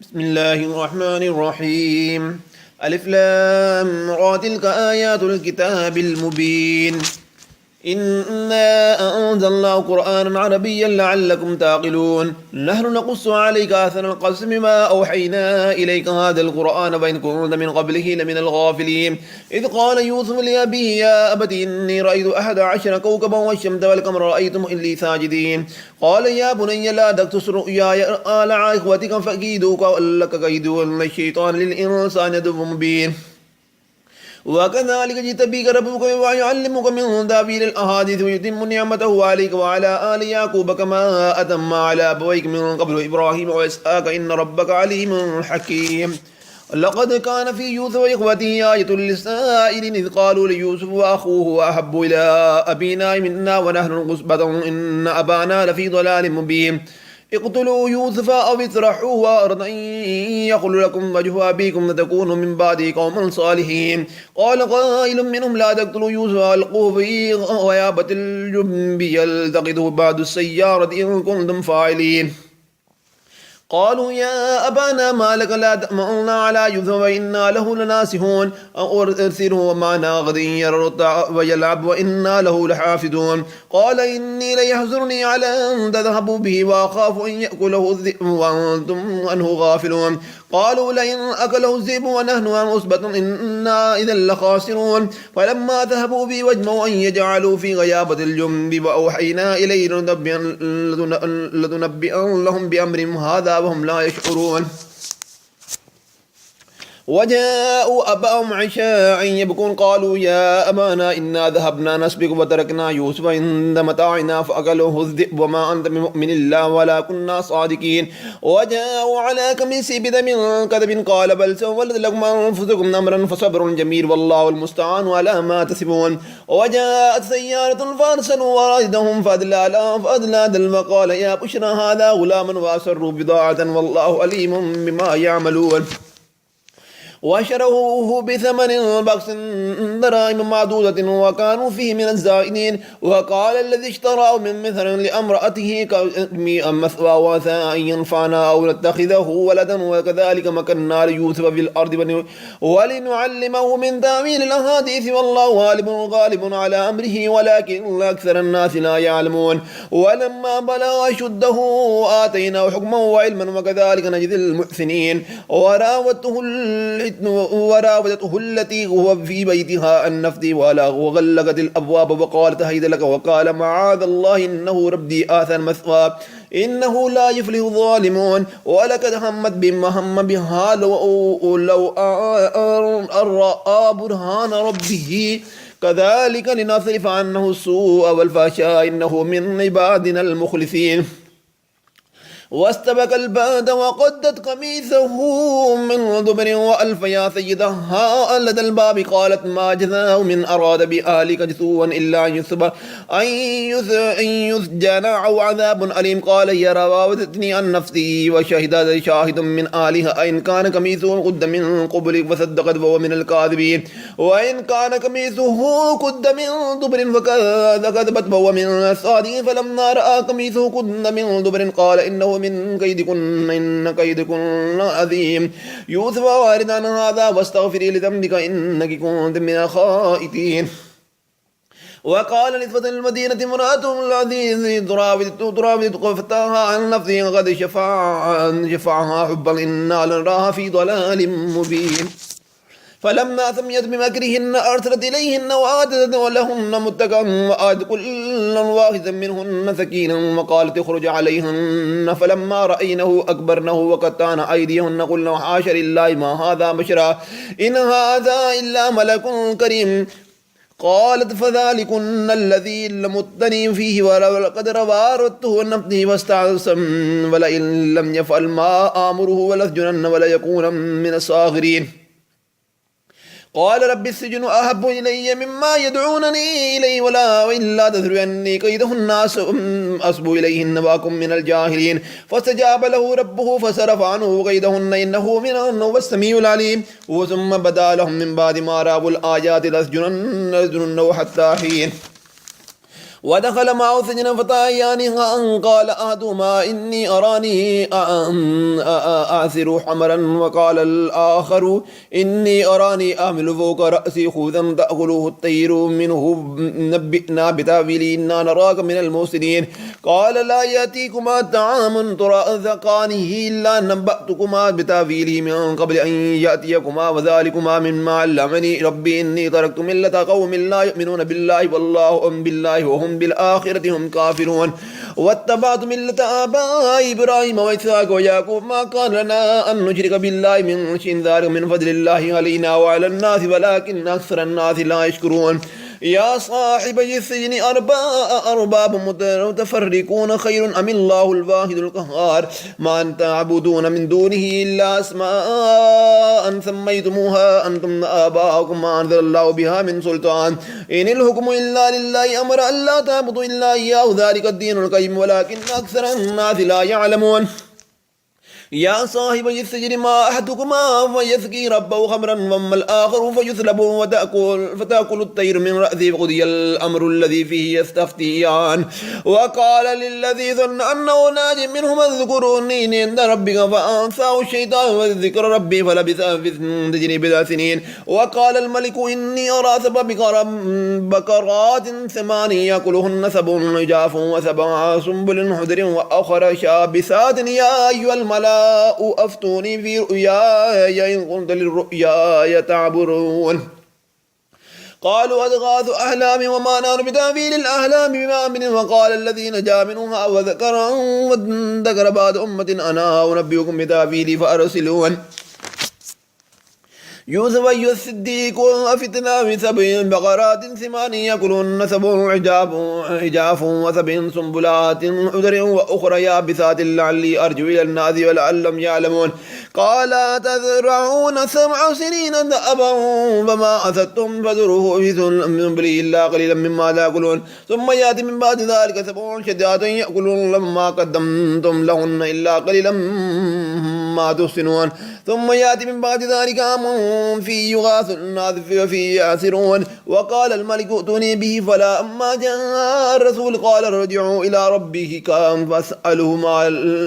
بسم الله الرحمن الرحيم. ألف لام را تلك آيات الكتاب المبين. إنا أنزلناه قرآنا عربيا لعلكم تعقلون. نحن نقص عليك أحسن القصص بما أوحينا إليك هذا القرآن وإن كنت من قبله لمن الغافلين. إذ قال يوسف لأبيه يا أبت إني رأيت 11 كوكبا والشمس والقمر رأيتهم لي ساجدين. قال يا بني لا تقصص رؤياي على إخوتك فأكيدوا لك كيد الشيطان للإنسان عدو مبين. وكذلك جئتك ربك ويعلمك من تأويل الأحاديث ويتم نعمته عليك وعلى آل يعقوب كما أتم على أبويك من قبل إبراهيم وإسحاق إن ربك عليم حكيم. لقد كان في يوسف وإخوته آية للسائلين إذ قالوا ليوسف وأخوه أحب إلى أبينا منا ونحن عصبة إن أبانا لفي ضلال مبين. اقتلوا يوسف أو اطرحوه أرضا يخل لكم وجه أبيكم وتكونوا من بعده قوما صالحين. قال قائل منهم لا تقتلوا يوسف وألقوه في غيابة الجب يلتقطه بعض السيارة إن كنتم فاعلين. قالوا يا أبانا ما لك لا تأمرنا على يوسف وإنا له لناسهون أو أرسله معنا غدا يرتع ويلعب وإنا له لحافظون. قال إني ليحزنني على أن تذهبوا به وأخاف أن يأكله الذئب وأنتم عنه غافلون. قالوا لئن أكله الذئب ونحن عن عصبة إنا إذا لخاسرون. فلما ذهبوا به واجمعوا أن يجعلوا في غيابة الجنب وأوحينا إليه لتنبئنهم بأمرهم هذا وهم لا يشعرون. وجاءوا أباهم عشاء يبكون قالوا يا أبانا إنا ذهبنا نسبق وتركنا يوسف عند متاعنا فأكله الذئب وما أنت بمؤمن الله ولا كنا صادقين. وجاءوا على قميصه بدم كذب قال بل سولت لكم أنفسكم أمرا فصبر جميل والله المستعان على ما تسبون. وجاءت سيارة فارسلوا واردهم فأدلى دلو قال يا بشرى هذا غلام وأسروا بضاعة والله عليم بما يعملون. وشروه بثمن بخس دراهم معدودة وكانوا فيه من الزائدين. وقال الذي اشتراه من مثل لامرأته كمي مثوى وعسى أن ينفعنا أو نتخذه ولدا وكذلك مكنا ليوسف في الأرض ولنعلمه من تأويل الأحاديث والله غالب على أمره ولكن أكثر الناس لا يعلمون. ولما بلغ أشده آتيناه حكما وعلما وكذلك نجزي المحسنين. وراودته التي هو في بيتها عن نفسه وغلقت الأبواب وقالت هيت لك وقال معاذ الله إنه ربي آثر مثوى إنه لا يفلح الظالمون. ولقد همت بما هم بها لو رأى برهان ربه كذلك لنصرف عنه السوء والفحشاء إنه من عبادنا المخلصين. واستبق الباب وقدت قميصه من دبر وألف يا سيدها لدى الباب قالت ما جزاء من أراد بأهلك سوءا إلا أن يسجن أو عذاب أليم. قال هي راودتني عن نفسي وشهد شاهد من أهلها إن كان قميصه قد من قبل فصدقت وهو من الكاذبين وإن كان قميصه قد من دبر فكذبت وهو من الصادقين. فلما رأى قميصه قد من دبر قال إنه من كيدكن إن كيدكن عظيم. يوسف وارد عن هذا واستغفري لذنبك إنك كنت من الخائفين. وقال نسبة المدينة امرأة العزيز تراود فتاها عن نفسه قد شفعها حبا إنا لنراها في ضلال مبين. فلما سميت بمكرهن أرسلت إليهن وآتت لهن متكئا وآتت كل واحدا منهن سكينا وقالت اخرج عليهن. فلما رأينه أكبرنه وقطعن أيديهن قلنا حاشا لله ما هذا بشرا إن هذا إلا ملك كريم. قالت فذلكن الذي لمتني فيه ولقد راودته عن نفسه واستعصم ولئن لم يفعل ما آمره وليسجنن وليكون من الصاغرين. قال رب السجن أحب إلي مما يدعونني إليه وإلا تذر عني كيدهن أصب إليهن وأكن من الجاهلين. فاستجاب له ربه فصرف عنه كيدهن إنه هو السميع العليم. ثم بدا لهم من بعد ما رأوا الآيات ليسجننه حتى حين. ودخل معه السجن فتيان قال أحدهما إني أراني أعصر حمرا وقال الآخر إني أراني أحمل فوق رأسي خوذا تأكله الطير منه نبئنا بتأويله إنا نراك من المحسنين قال لا يأتيكما طعام ترزقانه إلا نبأتكما بتأويله من قبل أن يأتيكما وذلكما مما علمني ربي إني تركت ملة قوم لا يؤمنون بالله والله بالله وهم بالآخرة هم كافرون واتبعت ملة آباء إبراهيم وإسحاق ويعقوب ما كان لنا أن نشرك بالله من شيء ذلك من فضل الله علينا وعلى الناس ولكن أكثر الناس لا يشكرون يا صاحبي السجن أرباب متفرقون خير أم الله الواحد القهار ما تعبدون من دونه إلا أسماء سميتموها أنتم آباؤكم ما أنزل الله بها من سلطان إن الحكم إلا لله أمر أن لا تعبدوا إلا إياه ذلك الدين القيم ولكن أكثر الناس لا يعلمون يا صاحب السجن ما أحدكما فيسقي ربه خمرا وأما الآخر فيسلب فتأكل الطير من رأسه فقضي الأمر الذي فيه يستفتيان وقال للذي ظن أنه ناج منهما اذكروني عند ربك فأنساه الشيطان وذكر ربي فلبث في السجن بضع سنين وقال الملك إني أرى سبع بقرات ثمان يأكلهن سبع عجاف وسبع سنبل خضر وأخر شابسات يا أيها الملأ أفتوني في رؤياي إن كنت للرؤيا تعبرون قالوا أضغاث أحلام وما نحن بتأويل الأحلام بمؤمنين وقال الذي نجا منها وذكر بعد أمة أنا أنبئكم بتأويله فأرسلون يوسف أيها الصديق وفتنا بسبع بقرات ثمان يأكلن سبع عجاف وسبع سنبلات خضر وأخرى يابسات لعلي أرجو إلى الناس ولعلهم يعلمون قال تزرعون 7 سنين دأبا فما حصدتم فذروه في سنبله إلا قليلا مما تأكلون ثم يأتي من بعد ذلك 7 شداد يأكلون لما قدمتم لهن إلا قليلا ما تحسنون ثم يأتي من بعد ذلك عام في يغاث الناس وفي يعسرون وقال الملك ائتوني به فلا أما جاء الرسول قال ارجعوا إلى ربه كان فاسأله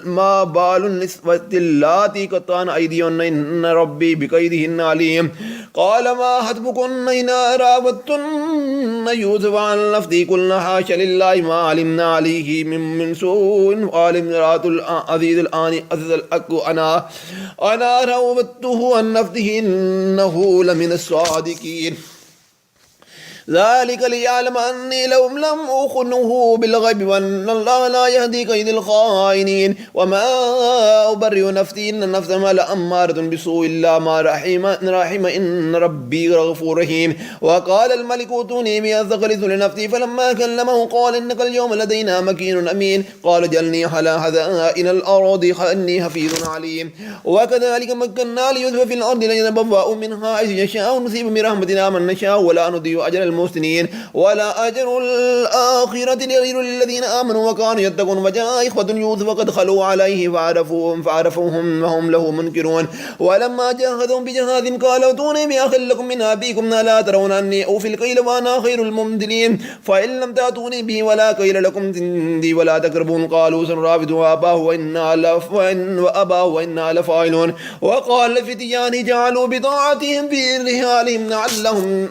ما بال النسوة اللاتي قطعن أيديهن إن ربي بكيدهن عليم قال ما حسبكن إن راودتن يوسف عن نفسه قلنا حاشا لله ما علمنا عليه من سوء قال امرأة العزيز الآن أزز الحق أنا راودته عن نفسه إنه لمن الصادقين ذلك ليعلم أني لو لم أخنه بالغيب وأن الله لا يهدي كيد الخائنين وما أبرئ نفسي إن النفس ما لأمارة بسوء إلا ما رحم إن ربي غفور رحيم وقال الملك ائتوني به أستخلص لنفسي فلما كلمه قال إنك اليوم لدينا مكين أمين قال جلني على خزائن الأرض إني حفيظ عليم وكذلك مكنا ليوسف في الأرض ليتبوأ منها حيث يشاء ونصيب برحمتنا من نشاء ولا نضيع أجر المحسنين ولا أجر الآخرة غير للذين آمنوا وكانوا يتقون وجاء إخوة يوسف قد خلوا عليه فعرفوهم وهم له منكرون ولما جاهدهم بجهاد قال ائتوني بأخ لكم من أبيكم لا ترون أني أوفي الكيل وأنا خير الممدلين فإن لم تأتوني به ولا كيل لكم عندي ولا تقربون قالوا سنراود أباه وإنا لفاعلون وقال لفتيان جعلوا بضاعتهم في رحالهم لعلهم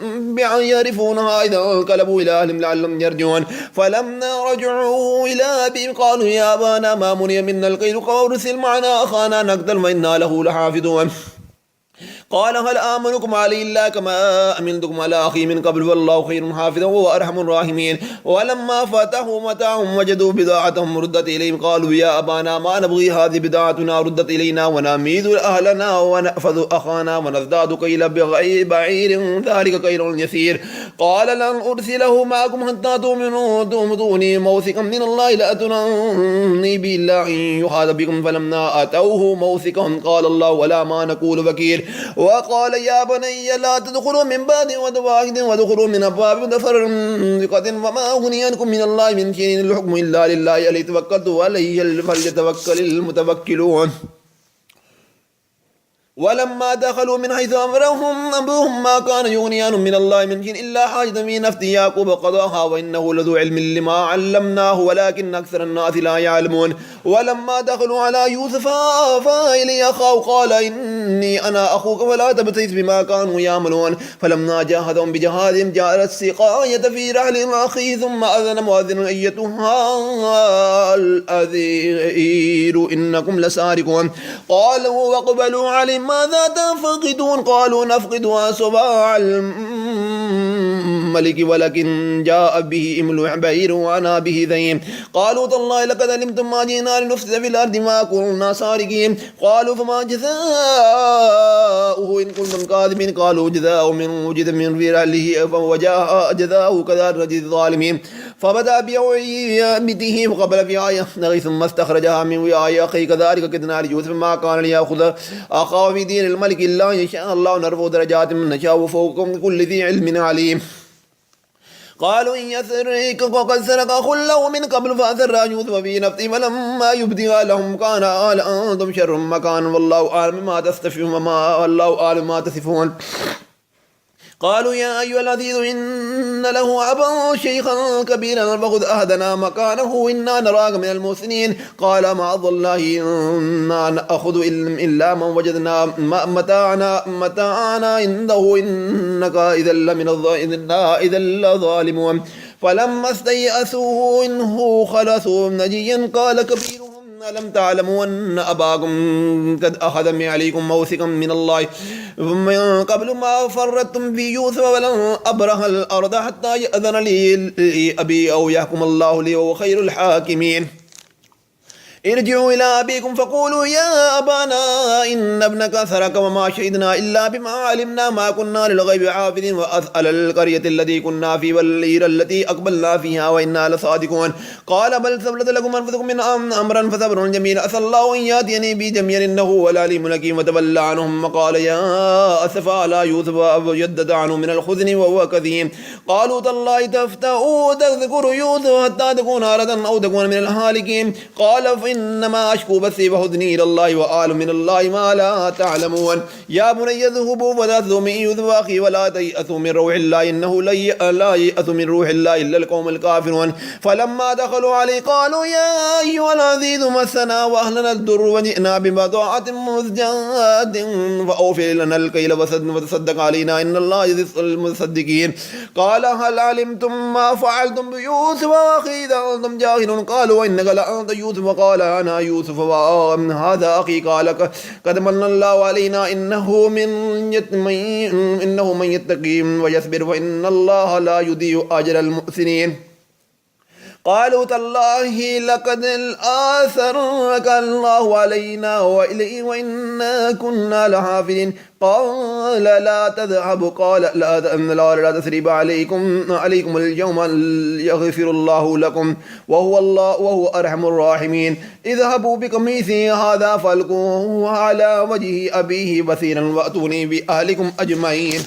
يعرفونها إذا انقلبوا إلى أهلهم لعلهم يرجعون فلما رجعوا إلى أبيهم قالوا يا أبانا ما منع منا الكيل قال ارسل معنا أخانا نقتل وإنا له لحافظون قال هل آمنكم عليه إلا كما أمنتكم على أخي من قبل والله خير حافظا وهو أرحم الراحمين ولما فتحوا متاعهم وجدوا بضاعتهم ردت إليهم قالوا يا أبانا ما نبغي هذه بضاعتنا ردت إلينا ونميد أهلنا ونأخذ أخانا ونزداد كيل بعير ذلك كيل يسير قال لن أرسله معكم حتى تؤمنوني موثقا من الله لأتونني به إلا أن يحاط بكم فلما أتوه موثقهم قال الله ولا ما نقول وكيل وقال يا بني لا تدخلوا من باب واحد وادخلوا من أبواب متفرقة وما أغني عنكم من الله من شيء الحكم إلا لله عليه توكلت وعليه فليتوكل المتوكلون ولما دخلوا من حيث أمرهم ما كان يغنيان من الله من شيء إلا حاجة في نفس يعقوب قضاها وإنه لذو علم لما علمناه ولكن أكثر الناس لا يعلمون ولما دخلوا على يوسف آوى إليه أخاه قال إني أنا أخوك ولا تبتئس بما كانوا يعملون فلما جاهدهم بجهادهم جاء السقاية في رحل أخيه ثم أذن مؤذن أيتها الأذير إنكم لسارقون قالوا وقبلوا عليهم ماذا تفقدون قالوا نفقد صباع الملك ولكن جاء به امل بعير وانا به ذيم قالوا تالله لقد علمتم ما جئنا لنفسد في الارض ما كنا سارقين قالوا فما جزاؤه ان كنتم كاذبين قالوا جزاؤه من وجد من في رحله وجاء جزاؤه كذلك نجزي الظالمين فبدأ بيته وقبل في آية ثم استخرجها من وعاء أخيه كذلك كدنا ليوسف ما كان ليأخذ أخاه في دين الملك إلا إن شاء الله نرفع درجات من نشاء وفوق كل ذي علم عليم قالوا إن يسرق وقد سرق أخ له من قبل فأسر يوسف في نفسه فلما يبديها لهم كان قال أنتم شر مكانا والله أعلم ما تصفون والله أعلم ما تصفون قالوا يا أيها العزيز إن له أبا شيخا كبيرا فخذ أهدنا مكانه إنا نراك من المحسنين قال معاذ الله إنا نأخذ إلا من وجدنا متاعنا عنده إنك إذا لظالمون فلما استيأسوا إنه خلصوا نجيا قال كبيرهم ألم تعلموا أن أباكم قد أخذ عليكم موثقا من الله من قبل ما فرطتم في يوسف ولن أبرح الأرض حتى يأذن لي أبي أو يحكم الله لي وهو خير الحاكمين ارجعوا إلى أبيكم فقولوا يا أبانا إن ابنك سرق وما شهدنا إلا بما علمنا ما كنا للغيب حافظين وأسأل القرية التي كنا في والليلة التي أقبلنا فيها وإنا لصادقون قال بل سولت لكم أنفسكم من أمرا فصبر جميل أسأل الله أن يأتيني بجميع إنه هو العليم الحكيم وتولى عنهم وقال يا أسفا على يوسف وابيضت عنه من الحزن وهو كظيم قالوا تالله تفتأ تذكر يوسف حتى تكون هارة أو تكون من الهالكين قال إنما أشكو بثي وحزني إلى الله وأعلم من الله ما لا تعلمون يا بني اذهبوا فلا من يوسف أخي ولا تيأسوا من روح الله إنه لا ييأس من روح الله إلا القوم الكافرون فلما دخلوا عليه قالوا يا أيها العزيز مسنا وأهلنا الضر وجئنا ببضاعة مزجاة فأوفي لنا الكيل وتصدق علينا إن الله يجزي المتصدقين قال هل علمتم ما فعلتم بيوسف وأخي إذا أنتم جاهلون قالوا إنك لأنت يوسف قال أنا يوسف هذا أخي قال قد من الله علينا إنه من يتقي ويصبر فإن الله لا يضيع أجر المحسنين قالوا تالله لقد آثرك الله علينا وإنا كنا لحافظين قال لا تذهبوا قال لا تثريب عليكم اليوم يغفر الله لكم وهو أرحم الراحمين اذهبوا بقميصي هذا فالقوه على وجه أبيه بصيرا وأتوني بأهلكم أجمعين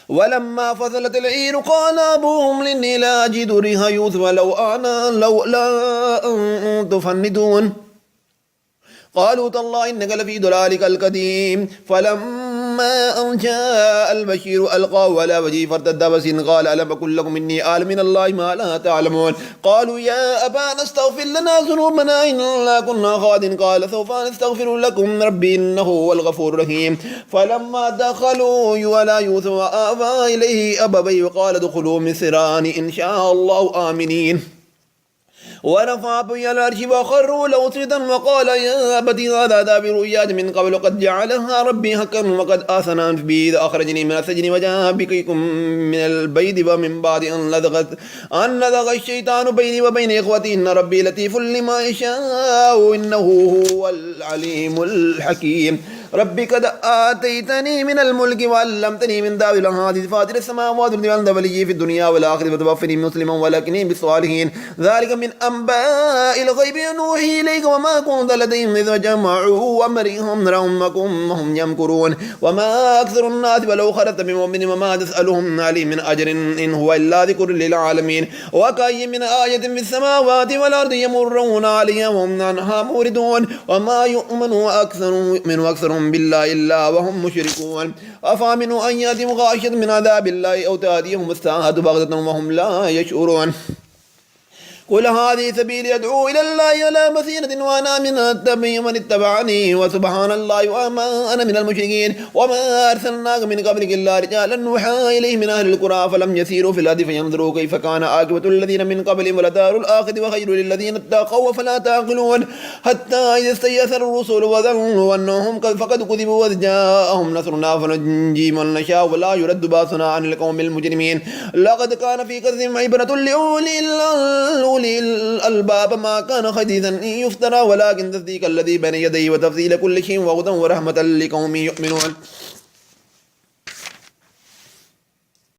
ولما فصلت العير قال أبوهم إني لا أجد ريح يوسف لولا تفندون قالوا تالله إنك لفي ضلالك القديم فلما أن جاء البشير ألقاه على وجهه فارتد بصيرا قال ألم أقل لكم إني أعلم من الله ما لا تعلمون قالوا يا أبانا استغفر لنا ذنوبنا إنا كنا خاطئين قال سوف نستغفر لكم ربي إنه هو الغفور الرحيم فلما دخلوا على يوسف وآوى إليه أبويه وقال ادخلوا مصر إن شاء الله آمنين ورفع أبوي على العرش وخروا له سجدا وقال يا أبت هذا دابر رؤياي من قبل قد جعلها ربي حقا وقد آثنا بي إذ أخرجني من السجن وجاء بكم من البيت ومن بعد أن نزغ الشيطان بيني وبين إخوتي إن ربي لطيف لما يشاء إنه هو العليم الحكيم ربي قد آتيتني من الملك وعلمتني من تأويل الأحاديث فاطر السماوات والأرض وأنت وليي في الدنيا والآخرة وتوفني مسلما والحقني بالصالحين ذلك من أنباء الغيب نوحي إليك وما كنت لديهم إذ جمعوا أمرهم وهم يمكرون وما أكثر الناس ولو خرجت بمؤمن وما تسألهم عليه من أجر إن هو إلا ذكر للعالمين وكأي من آية في السماوات والأرض يمرون عليها وهم عنها موردون وما يؤمن أكثر يكفرون بالله إلا وهم مشركون أفامنوا أن يأتيهم غاشية من عذاب الله أو تأتيهم الساعة بغتة وهم لا يشعرون قل هذه سبيلي أدعو إلى الله على بصيرة وأنا من التبعي من اتبعني وسبحان الله وما أنا من المشركين وما أرسلناك من قبلك إلا رجالا نوحى إليه من أهل القرى فلم يسيروا في الأرض فينظروا كيف كان عاقبة الذين من قبلهم ولدار الآخرة وخير للذين اتقوا فلا تعقلون حتى إذا استيأس الرسل وظنوا أنهم فقد كذبوا وإذ جاءهم نصرنا فنجي من نشاء ولا يرد بأسنا عن القوم المجرمين لقد كان في قصصهم عبرة لأولي الألباب ما كان حديثا يفترى ولكن تصديق الذي بين يديه وتفصيل كل شيء وهدى ورحمة لقوم يؤمنون